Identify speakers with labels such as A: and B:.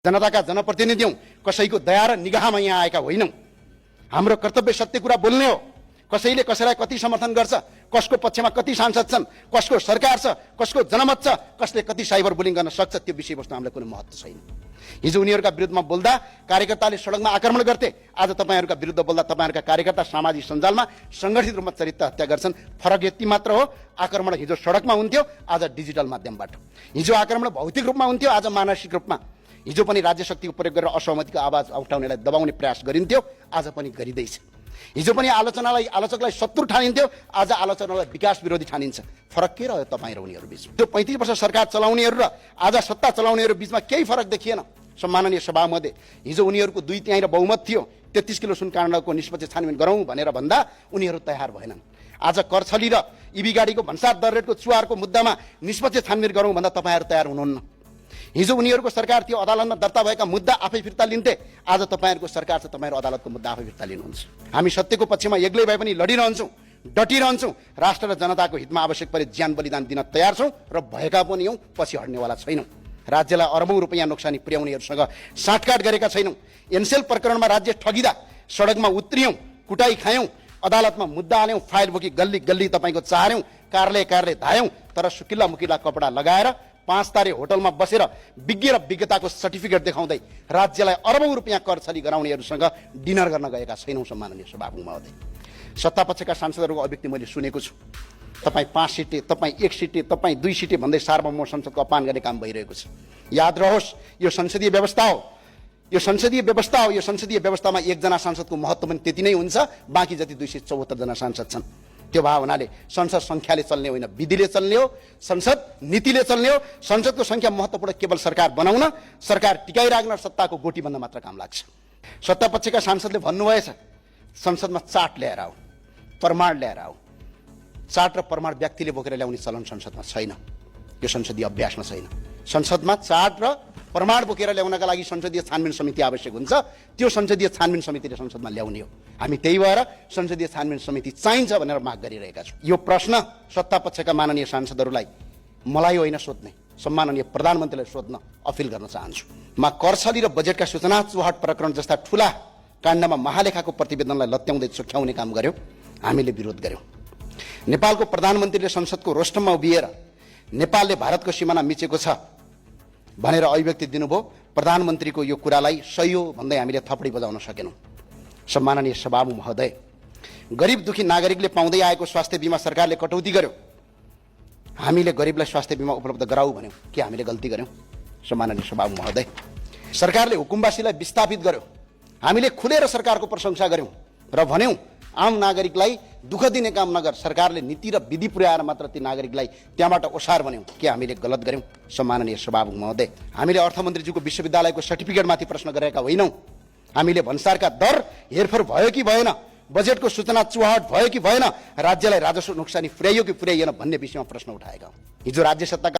A: जनताका जनप्रतिनिधि हौं, कसैको दया र निगाहमा यहाँ आएका होइनौं। हाम्रो कर्तव्य सत्य कुरा बोल्ने हो। कसैले कसैलाई कति समर्थन गर्छ, कसको पक्षमा कति सांसद छन्, कसको सरकार छ, कसको जनमत छ, कसले कति साइबर बुलिङ गर्न सक्छ, त्यो विषयवस्तु हामीलाई कुनै महत्त्व छैन। हिजो उनीहरूका विरुद्धमा बोल्दा कार्यकर्ताले सडकमा आक्रमण गर्थे, आज तपाईहरुका विरुद्ध बोल्दा तपाईहरुका कार्यकर्ता सामाजिक सञ्जालमा संगठित रूपमा चरित्र हत्या गर्छन्। फरक यति मात्र हो, आक्रमण हिजो सडकमा हुन्थ्यो, आज डिजिटल माध्यमबाट। हिजो आक्रमण भौतिक रूपमा हुन्थ्यो, आज मानसिक रूपमा। हिजो पनि राज्य शक्तिको प्रयोग गरेर असहमतिको आवाज उठाउनेलाई दबाउने प्रयास गरिन्थ्यो, आज पनि गरिँदैछ। हिजो पनि आलोचकलाई शत्रु ठानिन्थ्यो, आज आलोचनालाई विकास विरोधी ठानिन्छ। फरक के रह्यो तपाईं र उनीहरू बीचमा? त्यो 35 वर्ष सरकार चलाउनेहरू र आज सत्ता चलाउनेहरू बीचमा केही फरक देखिएन। सम्माननीय सभामध्ये हिजो उनीहरूको 2/3 र बहुमत थियो, 33 किलो सुन काण्डको निष्पक्ष छानबिन गरौँ भनेर भन्दा उनीहरू तयार भएनन्। आज करछली र इबी गाडीको भन्सार दर रेटको चुहारको मुद्दामा निष्पक्ष छानबिन गरौँ भन्दा तपाईहरु तयार हुनुहुन्न। हिजो उनीहरूको सरकार थियो, अदालतमा दर्ता भएका मुद्दा आफै फिर्ता लिन्थे, आज तपाईहरुको सरकार छ, तपाईहरु अदालतको मुद्दा आफै फिर्ता लिनुहुन्छ। हामी सत्यको पक्षमा एक्लै भए पनि लडिरहन्छौँ, डटिरहन्छौँ। राष्ट्र र जनताको हितमा आवश्यक परे ज्यान बलिदान दिन तयार छौँ र भएका पनि हौँ, पछि हट्नेवाला छैनौँ। राज्यलाई अरबौं रुपैयाँ नोक्सानी पुर्याउनेहरूसँग साँठगाँठ गरेका छैनौँ। एनसेल प्रकरणमा राज्य ठगिदा सडकमा उत्रियौँ, कुटाई खायौँ, अदालतमा मुद्दा हाल्यौँ, फाइल बोकी गल्ली गल्ली तपाईको चार्यौँ, कार्यालय धायौँ, तर सुकिल्ला मुकिल्ला कपडा लगाएर 5 तारे होटलमा बसेर विज्ञ र विज्ञताको सर्टिफिकेट देखाउँदै राज्यलाई अरबौं रुपैयाँ करछली गराउनेहरूसँग डिनर गर्न गएका छैनौँ। सम्माननीय सभामुख महोदय, सत्तापक्षका सांसदहरूको अभिव्यक्ति मैले सुनेको छु। तपाईँ 5 सिटे, तपाईँ 1 सिटे, तपाईँ 2 सिटे भन्दै सार्वभौम संसदको अपमान गर्ने काम भइरहेको छ। याद रहोस्, यो संसदीय व्यवस्था हो, यो संसदीय व्यवस्था हो। यो संसदीय व्यवस्थामा एकजना सांसदको महत्त्व पनि त्यति नै हुन्छ, बाँकी जति 274 जना सांसद छन्। त्यो भए हुनाले संसद संख्याले चल्ने होइन, विधिले चल्ने हो, संसद नीतिले चल्ने हो। संसदको संख्या महत्त्वपूर्ण केवल सरकार बनाउन, सरकार टिकाइराख्न, सत्ताको गोटी बन्न मात्र काम लाग्छ। सत्तापक्षका सांसदले भन्नुभएछ, संसदमा चार्ट ल्याएर आऊ, प्रमाण ल्याएर आऊ। चार्ट र प्रमाण व्यक्तिले बोकेर ल्याउने चलन संसदमा छैन, यो संसदीय अभ्यासमा छैन। संसदमा चार्ट र प्रमाण बोकेर ल्याउनका लागि संसदीय छानबिन समिति आवश्यक हुन्छ, त्यो संसदीय छानबिन समितिले संसदमा ल्याउने हो। हामी त्यही भएर संसदीय छानबिन समिति चाहिन्छ भनेर माग गरिरहेका छौँ। यो प्रश्न सत्तापक्षका माननीय सांसदहरूलाई मलाई होइन सोध्ने, सम्माननीय प्रधानमन्त्रीलाई सोध्न अपिल गर्न चाहन्छु। म करछली र बजेटका सूचना चुहाट प्रकरण जस्ता ठूला काण्डमा महालेखाको प्रतिवेदनलाई लत्याउँदै चोख्याउने काम गर्यो, हामीले विरोध गर्यौँ। नेपालको प्रधानमन्त्रीले संसदको रोस्टममा उभिएर नेपालले भारतको सिमाना मिचेको छ भनेर अभिव्यक्ति दिनुभयो। प्रधानमन्त्रीको यो कुरालाई सही हो भन्दै हामीले थपडी बजाउन सकेनौँ। सम्माननीय सभामुख महोदय, गरिब दुखी नागरिकले पाउँदै आएको स्वास्थ्य बिमा सरकारले कटौती गर्यो, हामीले गरिबलाई स्वास्थ्य बिमा उपलब्ध गराऊ भन्यौँ, के हामीले गल्ती गर्यौँ? सम्माननीय सभामुख महोदय, सरकारले हुकुमवासीलाई विस्थापित गर्यो, हामीले खुलेर सरकारको प्रशंसा गर्यौँ र भन्यौँ आम नागरिकलाई दुःख दिने काम नगर, सरकारले नीति र विधि पुर्याएर मात्र ती नागरिकलाई त्यहाँबाट ओसार भन्यौँ, के हामीले गलत गर्यौँ? सम्माननीय सभामुख महोदय, हामीले अर्थमन्त्रीज्यूको विश्वविद्यालयको सर्टिफिकेटमाथि प्रश्न गरेका होइनौँ। हामीले भन्सारका दर हेरफेर भयो कि भएन, बजेटको सूचना चुहाट भयो कि भएन, राज्यलाई राजस्व नोक्सानी पुर्याइयो कि पुर्याइएन भन्ने विषयमा प्रश्न उठाएका हौँ। हिजो राज्य सत्ताका